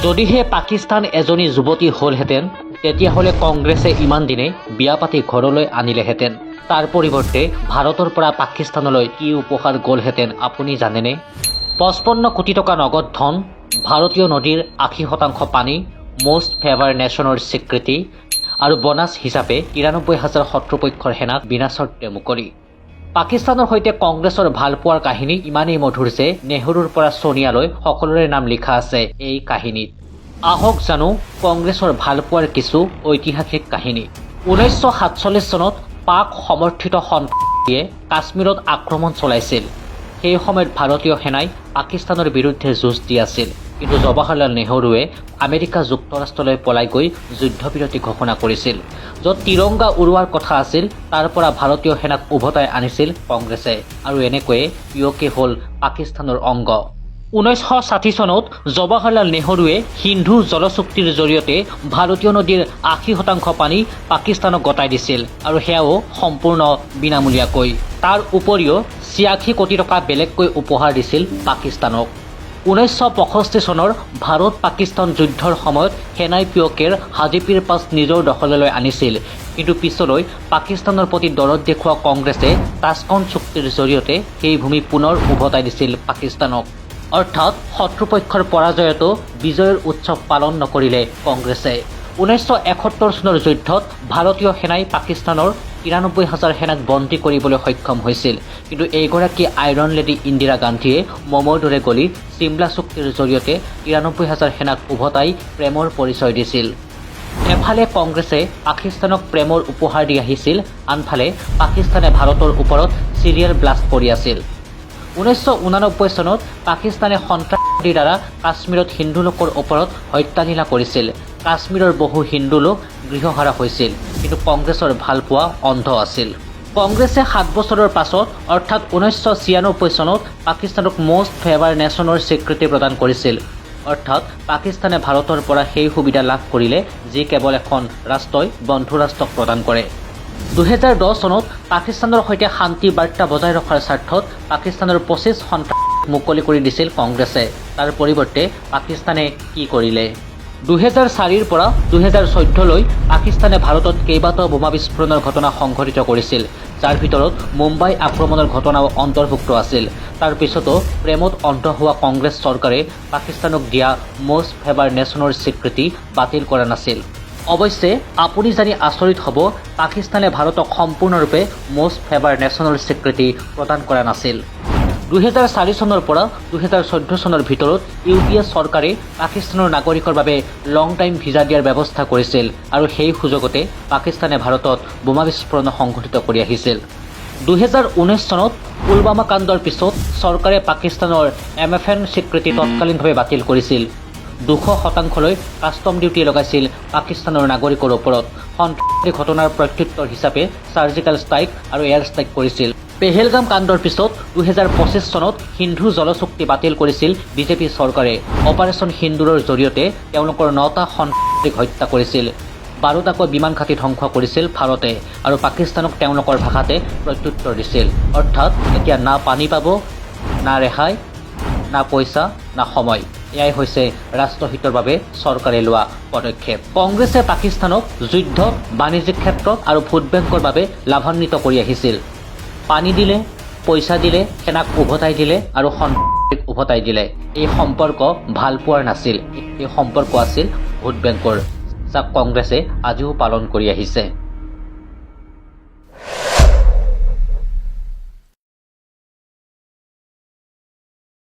যদিহে পাকিস্তান এজনী যুৱতী হ'লহেঁতেন তেতিয়াহ'লে কংগ্ৰেছে ইমান দিনে বিয়া পাতি ঘৰলৈ আনিলেহেঁতেন। তাৰ পৰিৱৰ্তে ভাৰতৰ পৰা পাকিস্তানলৈ কি উপহাৰ গ'লহেঁতেন আপুনি জানেনে? 55 কোটি টকা নগদ ধন, ভাৰতীয় নদীৰ 80% পানী, মষ্ট ফেভাৰ নেশ্যনৰ স্বীকৃতি আৰু বোনাছ হিচাপে 93,000 শত্ৰুপক্ষৰ সেনাক বিনা চৰ্তে মুকলি। পাকিস্তানৰ সৈতে কংগ্ৰেছৰ ভালপোৱাৰ কাহিনী ইমানেই মধুৰ যে নেহৰুৰ পৰা ছোনিয়ালৈ সকলোৰে নাম লিখা আছে এই কাহিনীত। আহক জানো কংগ্ৰেছৰ ভালপোৱাৰ কিছু ঐতিহাসিক কাহিনী। 1947 চনত পাক সমৰ্থিত সন্ত্ৰাসবাদীয়ে কাশ্মীৰত আক্ৰমণ চলাইছিল। সেই সময়ত ভাৰতীয় সেনাই পাকিস্তানৰ বিৰুদ্ধে যুঁজ দি আছিল, কিন্তু জৱাহৰলাল নেহৰুৱে আমেৰিকা যুক্তৰাষ্ট্ৰলৈ পলাই গৈ যুদ্ধবিৰতি ঘোষণা কৰিছিল। য'ত তিৰংগা উৰুৱাৰ কথা আছিল তাৰ পৰা ভাৰতীয় সেনাক উভতাই আনিছিল কংগ্ৰেছে, আৰু এনেকৈয়ে পিঅ'কে হ'ল পাকিস্তানৰ অংগ। 1960 চনত জৱাহৰলাল নেহৰুৱে সিন্ধু জল চুক্তিৰ জৰিয়তে ভাৰতীয় নদীৰ 80% পানী পাকিস্তানক গতাই দিছিল, আৰু সেয়াও সম্পূৰ্ণ বিনামূলীয়াকৈ। তাৰ উপৰিও 86 কোটি টকা বেলেগকৈ উপহাৰ দিছিল পাকিস্তানক। 1965 চনৰ ভাৰত পাকিস্তান যুদ্ধৰ সময়ত সেনাই পিঅ'কেৰ হাজিপিৰ পাছ নিজৰ দখললৈ আনিছিল, কিন্তু পিছলৈ পাকিস্তানৰ প্ৰতি দৰদ দেখুওৱা কংগ্ৰেছে তাছকণ্ড চুক্তিৰ জৰিয়তে সেই ভূমি পুনৰ উভতাই দিছিল পাকিস্তানক। অৰ্থাৎ শত্ৰুপক্ষৰ পৰাজয়তো বিজয়ৰ উৎসৱ পালন নকৰিলে কংগ্ৰেছে। 1971 চনৰ যুদ্ধত ভাৰতীয় সেনাই পাকিস্তানৰ 93,000 সেনাক বন্দী কৰিবলৈ সক্ষম হৈছিল, কিন্তু এইগৰাকী আইৰণ লেডী ইন্দিৰা গান্ধীয়ে মমৰ দৰে গলি চিমলা চুক্তিৰ জৰিয়তে 93,000 সেনাক উভতাই প্ৰেমৰ পৰিচয় দিছিল। এফালে কংগ্ৰেছে পাকিস্তানক প্ৰেমৰ উপহাৰ দি আহিছিল, আনফালে পাকিস্তানে ভাৰতৰ ওপৰত চিৰিয়েল ব্লাষ্ট কৰি আছিল। 1989 চনত পাকিস্তানে সন্ত্ৰাসবাদীৰ দ্বাৰা কাশ্মীৰত হিন্দু লোকৰ ওপৰত হত্যালীলা কৰিছিল। কাশ্মীৰৰ বহু হিন্দু লোক গৃহহাৰা হৈছিল, কিন্তু কংগ্ৰেছৰ ভালপোৱা অন্ধ আছিল। কংগ্ৰেছে 7 বছৰৰ পাছত অৰ্থাৎ 1996 চনত পাকিস্তানক মষ্ট ফেভাৰ নেশ্যনৰ স্বীকৃতি প্ৰদান কৰিছিল। অৰ্থাৎ পাকিস্তানে ভাৰতৰ পৰা সেই সুবিধা লাভ কৰিলে যি কেৱল এখন ৰাষ্ট্ৰই বন্ধু ৰাষ্ট্ৰক প্ৰদান কৰে। 2010 চনত পাকিস্তানৰ সৈতে শান্তি বাৰ্তা বজাই ৰখাৰ স্বাৰ্থত পাকিস্তানৰ 25 সন্ত্ৰাসবাদীক মুকলি কৰি দিছিল কংগ্ৰেছে। তাৰ পৰিৱৰ্তে পাকিস্তানে কি কৰিলে? 2004ৰ পৰা 2014লৈ পাকিস্তানে ভাৰতত কেইবাটাও বোমা বিস্ফোৰণৰ ঘটনা সংঘটিত কৰিছিল, যাৰ ভিতৰত মুম্বাই আক্ৰমণৰ ঘটনাও অন্তৰ্ভুক্ত আছিল। তাৰ পিছতো প্ৰেমত অন্ধ হোৱা কংগ্ৰেছ চৰকাৰে পাকিস্তানক দিয়া মষ্ট ফেভাৰ নেশ্যনৰ স্বীকৃতি বাতিল কৰা নাছিল। অৱশ্যে আপুনি জানি আচৰিত হ'ব, পাকিস্তানে ভাৰতক সম্পূৰ্ণৰূপে মষ্ট ফেভাৰ নেশ্যনৰ স্বীকৃতি প্ৰদান কৰা নাছিল। 2004 চনৰ পৰা 2014 চনৰ ভিতৰত ইউপিএ চৰকাৰে পাকিস্তানৰ নাগৰিকৰ বাবে লং টাইম ভিজা দিয়াৰ ব্যৱস্থা কৰিছিল, আৰু সেই সুযোগতে পাকিস্তানে ভাৰতত বোমা বিস্ফোৰণ সংঘটিত কৰি আহিছিল। 2019 চনত পুলৱামা কাণ্ডৰ পিছত চৰকাৰে পাকিস্তানৰ MFN স্বীকৃতি তৎকালীনভাৱে বাতিল কৰিছিল। 200%লৈ কাষ্টম ডিউটি লগাইছিল পাকিস্তানৰ নাগৰিকৰ ওপৰত। সন্ত্ৰাসবাদী ঘটনাৰ প্ৰত্যুত্তৰ হিচাপে চাৰ্জিকেল ষ্ট্ৰাইক আৰু এয়াৰ ষ্ট্ৰাইক কৰিছিল। পেহেলগাম কাণ্ডৰ পিছত 2025 চনত সিন্ধু জল চুক্তি বাতিল কৰিছিল বিজেপি চৰকাৰে। অপাৰেশ্যন সিন্দুৰৰ জৰিয়তে তেওঁলোকৰ 9টা সন্ত্ৰাসবাদীক হত্যা কৰিছিল। 12টাকৈ বিমান ঘাটি ধ্বংস কৰিছিল ভাৰতে, আৰু পাকিস্তানক তেওঁলোকৰ ভাষাতে প্ৰত্যুত্তৰ দিছিল। অৰ্থাৎ এতিয়া না পানী পাব, না ৰেহাই, না পইচা, না সময়। এয়াই হৈছে ৰাষ্ট্ৰহিতৰ বাবে চৰকাৰে লোৱা পদক্ষেপ। কংগ্ৰেছে পাকিস্তানক যুদ্ধ, বাণিজ্যিক ক্ষেত্ৰত আৰু ভোট বেংকৰ বাবে লাভান্বিত কৰি আহিছিল। পানী দিলে, পইচা দিলে, সেনাক উভতাই দিলে আৰু সন্ত্ৰাসবাদীক উভতাই দিলে। এই সম্পৰ্ক ভাল পোৱাৰ নাছিল, এই সম্পৰ্ক আছিল ভোট বেংকৰ, যাক কংগ্ৰেছে আজিও পালন কৰি আহিছে।